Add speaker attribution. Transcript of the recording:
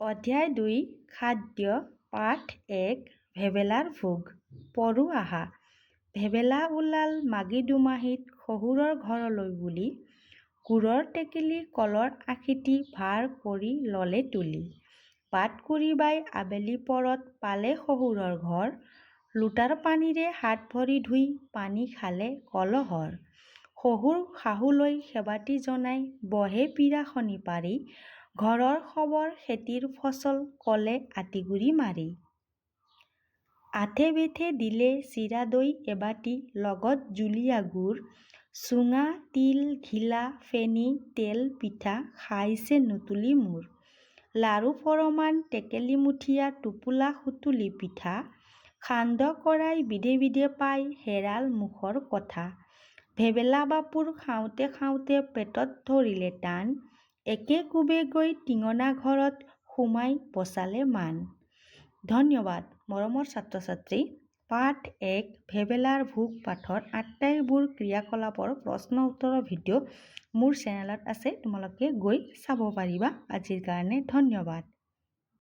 Speaker 1: অধ্যায় 2 খাদ্য পাঠ 1 ভেবেলাৰ ভোগ পঢ়ো আহা। ভেবেলা ওলাল মাঘী দুমাহীত শহুৰৰ ঘৰলৈ বুলি, গুৰৰ টেকেলি কলৰ আশীটি ভাৰ কৰি ল'লে তুলি। বাটকুৰি বাই আবেলি পৰত পালে শহুৰৰ ঘৰ, লোটাৰ পানীৰে হাত ভৰি ধুই পানী খালে কলহৰ। শহুৰ শাহুলৈ সেৱাতি জনাই বহে পীৰাখনি পাৰি, ঘৰৰ খবৰ খেতিৰ ফচল কলে আঁতিগুৰি মাৰি। আঠে বেঠে দিলে চিৰা দৈ এবাটি লগত জুলীয়া গুৰ, চুঙা তিল ঘিলা ফেনী তেল পিঠা খাইছে নুতুলি মূৰ। লাৰু ফৰমান টেকেলি মুঠীয়া টোপোলা সুতুলি পিঠা, সান্দহ কৰাই বিধে বিধে পাই হেৰাল মুখৰ কথা। ভেবেলা বাপুৰ খাওঁতে খাওঁতে পেটত ধৰিলে টান, একে কোবে গৈ টিঙনা ঘৰত সোমাই বচালে মান। ধন্যবাদ মৰমৰ ছাত্ৰ ছাত্ৰী। পাঠ 1 ভেবেলাৰ ভোগ পাঠৰ আটাইবোৰ ক্ৰিয়াকলাপৰ প্ৰশ্ন উত্তৰৰ ভিডিঅ' মোৰ চেনেলত আছে, তোমালোকে গৈ চাব পাৰিবা। আজিৰ কাৰণে ধন্যবাদ।